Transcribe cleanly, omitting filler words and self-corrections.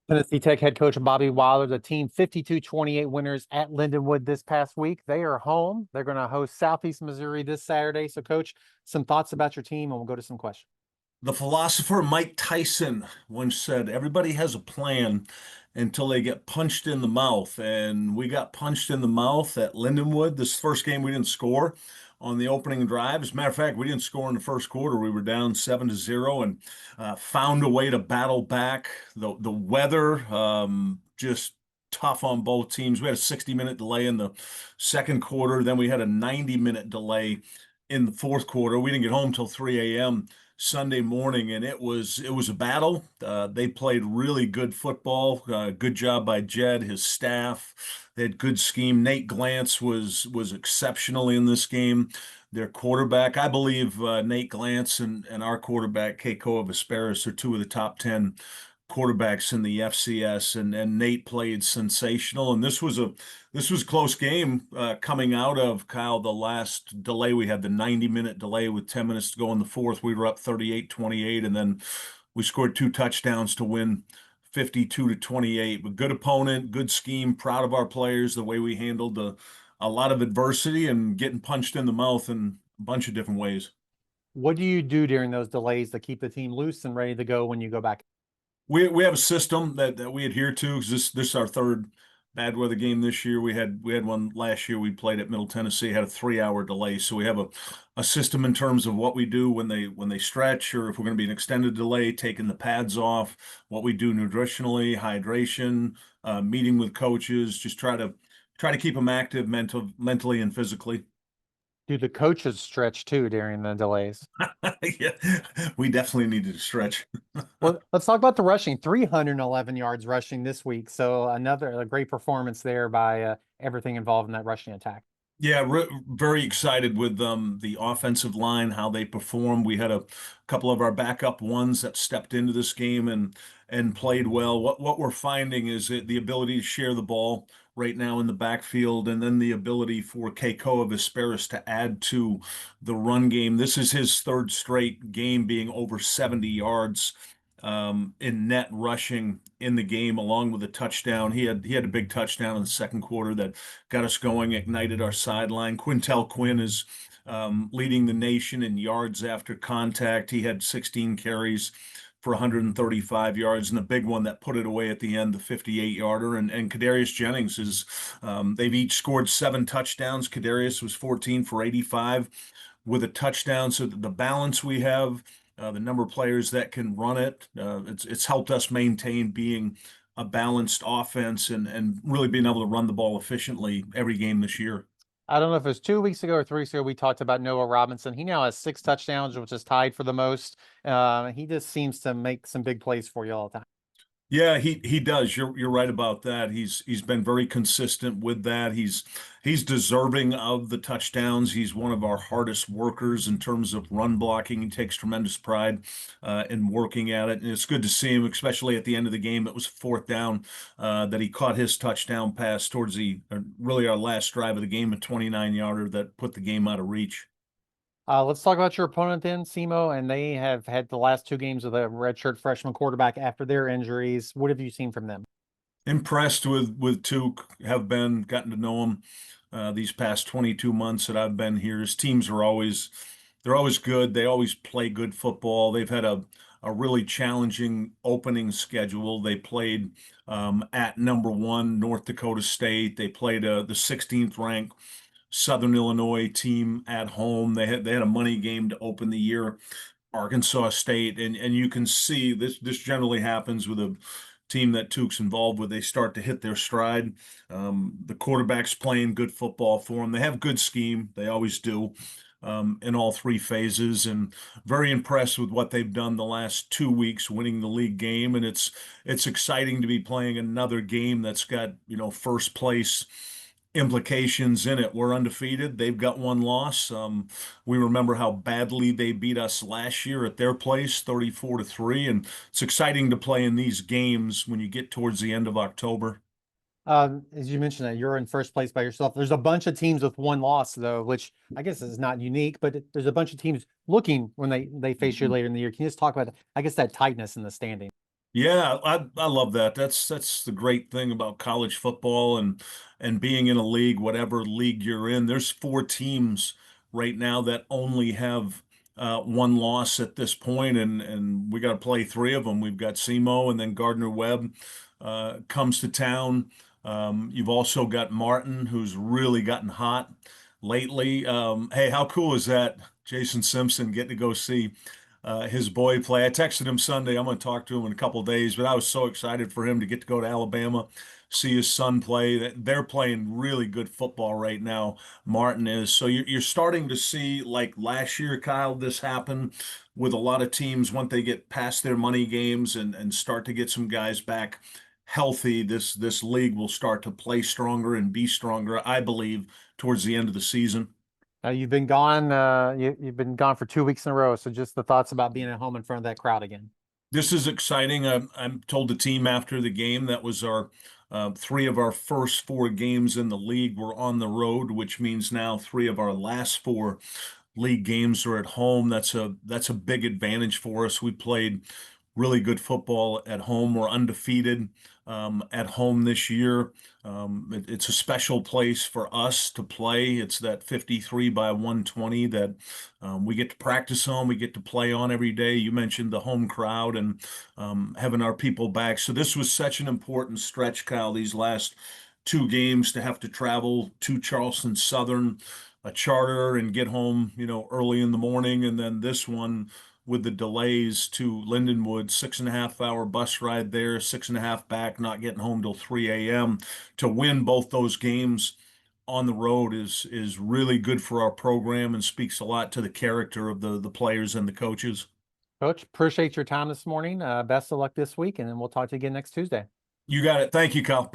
Tennessee Tech head coach Bobby Wilder, the team 52-28 winners at Lindenwood this past week. They are home. They're going to host Southeast Missouri this Saturday. So, Coach, some thoughts about your team, and we'll go to some questions. The philosopher Mike Tyson once said, everybody has a plan until they get punched in the mouth. And we got punched in the mouth at Lindenwood. This first game, we didn't score on the opening drive. As a matter of fact, we didn't score in the first quarter. We were down 7-0 and found a way to battle back. The weather, just tough on both teams. We had a 60-minute delay in the second quarter. Then we had a 90-minute delay in the fourth quarter. We didn't get home till 3 a.m. Sunday morning, and it was a battle. They played really good football. Good job by Jed, his staff. They had good scheme. Nate Glantz was exceptional in this game. Their quarterback, I believe, Nate Glantz and our quarterback Keikoa Vesperis are two of the top 10 quarterbacks in the FCS, and Nate played sensational. And this was a close game coming out of, Kyle, the last delay. We had the 90-minute delay with 10 minutes to go in the fourth. We were up 38-28, and then we scored two touchdowns to win 52-28. But good opponent, good scheme, proud of our players, the way we handled a lot of adversity and getting punched in the mouth in a bunch of different ways. What do you do during those delays to keep the team loose and ready to go when you go back? We have a system that we adhere to, because this is our third bad weather game this year. We had one last year. We played at Middle Tennessee, had a 3-hour delay. So we have a system in terms of what we do when they stretch, or if we're going to be an extended delay, taking the pads off, what we do nutritionally, hydration, meeting with coaches, just try to keep them active mentally and physically. Do the coaches stretch too during the delays? Yeah, we definitely needed to stretch. Well, let's talk about the rushing. 311 yards rushing this week. So another great performance there by everything involved in that rushing attack. Yeah, very excited with the offensive line, how they performed. We had a couple of our backup ones that stepped into this game and played well. What we're finding is that the ability to share the ball right now in the backfield, and then the ability for Keikoa Vesperis to add to the run game. This is his third straight game being over 70 yards in net rushing in the game, along with a touchdown. He had a big touchdown in the second quarter that got us going, ignited our sideline. Quintel Quinn is leading the nation in yards after contact. He had 16 carries for 135 yards, and the big one that put it away at the end, the 58-yarder. And Kadarius Jennings is, they've each scored 7 touchdowns. Kadarius was 14 for 85 with a touchdown. So the balance we have, the number of players that can run it, it's helped us maintain being a balanced offense and really being able to run the ball efficiently every game this year. I don't know if it was 2 weeks ago or 3 weeks ago, we talked about Noah Robinson. He now has 6 touchdowns, which is tied for the most. He just seems to make some big plays for you all the time. Yeah, he does. You're right about that. He's been very consistent with that. He's deserving of the touchdowns. He's one of our hardest workers in terms of run blocking. He takes tremendous pride in working at it, and it's good to see him, especially at the end of the game. It was fourth down that he caught his touchdown pass towards really our last drive of the game, a 29-yarder that put the game out of reach. Let's talk about your opponent then, SEMO, and they have had the last 2 games with a redshirt freshman quarterback after their injuries. What have you seen from them? Impressed with Tuke, have been gotten to know him these past 22 months that I've been here. His teams are they're always good. They always play good football. They've had a really challenging opening schedule. They played at number 1 North Dakota State. They played the 16th ranked Southern Illinois team at home. They had a money game to open the year, Arkansas State, and you can see this generally happens with a team that Tuke's involved with. They start to hit their stride. The quarterback's playing good football for them. They have good scheme. They always do. In all 3 phases, and very impressed with what they've done the last 2 weeks, winning the league game. And it's exciting to be playing another game that's got, first place implications in it. We're undefeated. They've got 1 loss. We remember how badly they beat us last year at their place, 34-3. And it's exciting to play in these games when you get towards the end of October. As you mentioned that you're in first place by yourself. There's a bunch of teams with 1 loss though, which I guess is not unique, but there's a bunch of teams looking when they face you later in the year. Can you just talk about, I guess, that tightness in the standing? Yeah, I love that. That's the great thing about college football and being in a league, whatever league you're in. There's four teams right now that only have one loss at this point, and we got to play three of them. We've got SEMO, and then Gardner Webb comes to town. You've also got Martin, who's really gotten hot lately. Hey, how cool is that? Jason Simpson getting to go see his boy play. I texted him Sunday. I'm going to talk to him in a couple of days, but I was so excited for him to get to go to Alabama, see his son play. They're playing really good football right now. Martin is. So you're starting to see, like last year, Kyle, this happen with a lot of teams once they get past their money games and start to get some guys back healthy. This league will start to play stronger and be stronger, I believe, towards the end of the season. You've been gone. You've been gone for 2 weeks in a row. So just the thoughts about being at home in front of that crowd again. This is exciting. I'm told the team after the game that was our three of our first four games in the league were on the road, which means now three of our last four league games are at home. That's a big advantage for us. We played really good football at home. We're undefeated at home this year. It's a special place for us to play. It's that 53 by 120 that we get to practice on, we get to play on every day. You mentioned the home crowd and having our people back. So this was such an important stretch, Kyle, these last two games to have to travel to Charleston Southern, a charter, and get home, early in the morning. And then this one with the delays to Lindenwood, 6.5 hour bus ride there, 6.5 back, not getting home till 3 a.m. To win both those games on the road is really good for our program and speaks a lot to the character of the players and the coaches. Coach, appreciate your time this morning. Best of luck this week, and then we'll talk to you again next Tuesday. You got it. Thank you, Kyle.